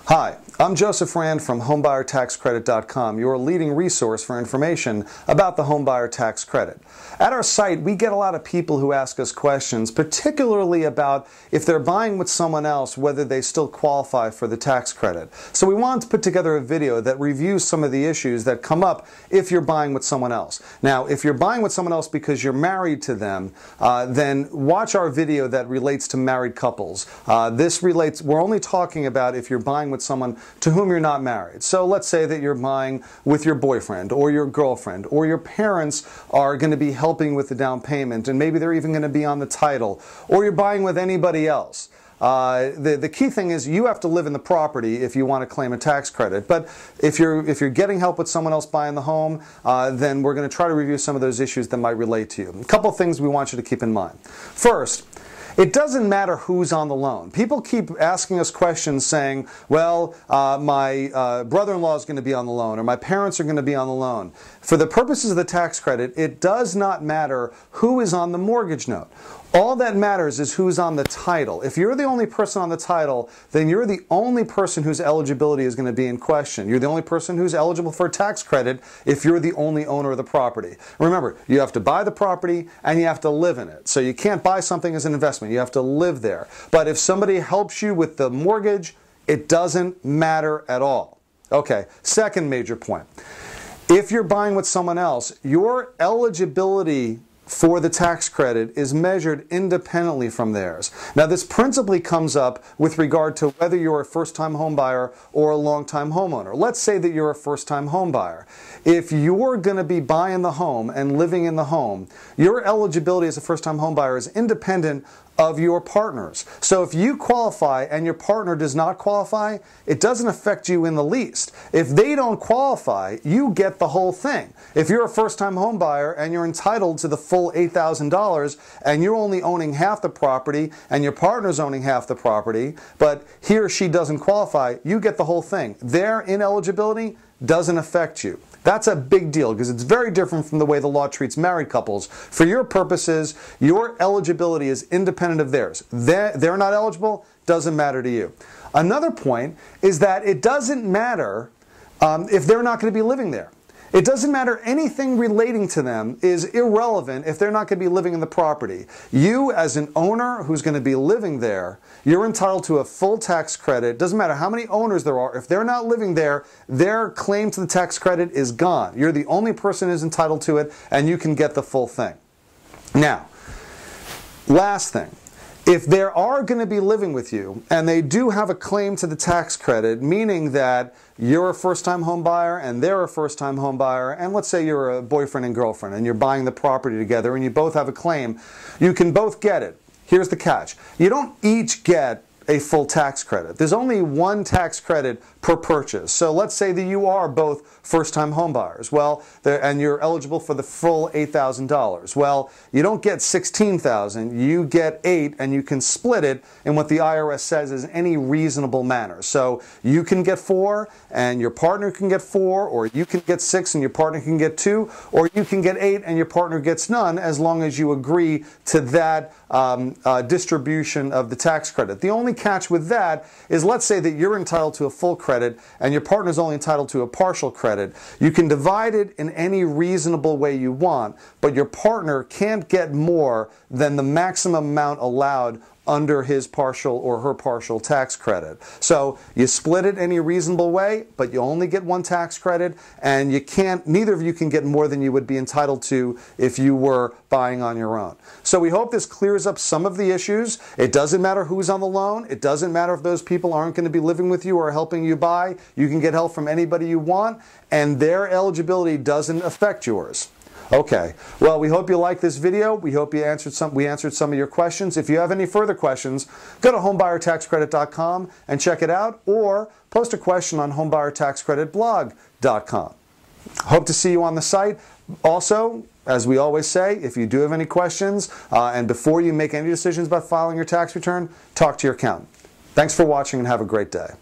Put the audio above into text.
Hi, I'm Joseph Rand from HomebuyerTaxCredit.com, your leading resource for information about the homebuyer tax credit. At our site, we get a lot of people who ask us questions, particularly about if they're buying with someone else, whether they still qualify for the tax credit. So we wanted to put together a video that reviews some of the issues that come up if you're buying with someone else. Now, if you're buying with someone else because you're married to them, then watch our video that relates to married couples. We're only talking about if you're buying with someone to whom you're not married. So let's say that you're buying with your boyfriend or your girlfriend, or your parents are going to be helping with the down payment, and maybe they're even going to be on the title, or you're buying with anybody else. The key thing is you have to live in the property if you want to claim a tax credit. But if you're getting help with someone else buying the home, then we're going to try to review some of those issues that might relate to you. A couple of things we want you to keep in mind. First, it doesn't matter who's on the loan. People keep asking us questions saying, well, my brother-in-law is going to be on the loan, or my parents are going to be on the loan. For the purposes of the tax credit, it does not matter who is on the mortgage note. All that matters is who's on the title. If you're the only person on the title, then you're the only person whose eligibility is going to be in question. You're the only person who's eligible for a tax credit if you're the only owner of the property. Remember, you have to buy the property and you have to live in it. So you can't buy something as an investment. You have to live there. But if somebody helps you with the mortgage, it doesn't matter at all. Okay, second major point. If you're buying with someone else, your eligibility for the tax credit is measured independently from theirs. Now, this principally comes up with regard to whether you're a first-time home buyer or a long-time homeowner. Let's say that you're a first-time home buyer. If you're going to be buying the home and living in the home, your eligibility as a first-time home buyer is independent of your partners. So if you qualify and your partner does not qualify, it doesn't affect you in the least. If they don't qualify, you get the whole thing. If you're a first-time home buyer and you're entitled to the full $8,000 and you're only owning half the property and your partner's owning half the property, but he or she doesn't qualify, you get the whole thing. Their ineligibility doesn't affect you. That's a big deal because it's very different from the way the law treats married couples. For your purposes, your eligibility is independent of theirs. They're not eligible, doesn't matter to you. Another point is that it doesn't matter if they're not going to be living there. It doesn't matter, anything relating to them is irrelevant if they're not going to be living in the property. You, as an owner who's going to be living there, you're entitled to a full tax credit. Doesn't matter how many owners there are. If they're not living there, their claim to the tax credit is gone. You're the only person who's entitled to it, and you can get the full thing. Now, last thing. If they are going to be living with you and they do have a claim to the tax credit, meaning that you're a first-time home buyer and they're a first-time home buyer, and let's say you're a boyfriend and girlfriend and you're buying the property together and you both have a claim, you can both get it. Here's the catch. You don't each get a full tax credit. There's only one tax credit per purchase. So let's say that you are both first-time home buyers. Well, and you're eligible for the full $8,000. Well, you don't get $16,000. You get $8,000, and you can split it in what the IRS says is any reasonable manner. So you can get $4,000, and your partner can get $4,000, or you can get $6,000 and your partner can get $2,000, or you can get $8,000 and your partner gets none, as long as you agree to that distribution of the tax credit. The only catch with that is, let's say that you're entitled to a full credit and your partner's only entitled to a partial credit. You can divide it in any reasonable way you want, but your partner can't get more than the maximum amount allowed under his partial or her partial tax credit. So you split it any reasonable way, but you only get one tax credit, and neither of you can get more than you would be entitled to if you were buying on your own. So we hope this clears up some of the issues. It doesn't matter who's on the loan. It doesn't matter if those people aren't going to be living with you or helping you buy. You can get help from anybody you want, and their eligibility doesn't affect yours. Okay, well, we hope you liked this video. We hope we answered some of your questions. If you have any further questions, go to HomebuyerTaxCredit.com and check it out, or post a question on HomebuyerTaxCreditBlog.com. Hope to see you on the site. Also, as we always say, if you do have any questions, and before you make any decisions about filing your tax return, talk to your accountant. Thanks for watching and have a great day.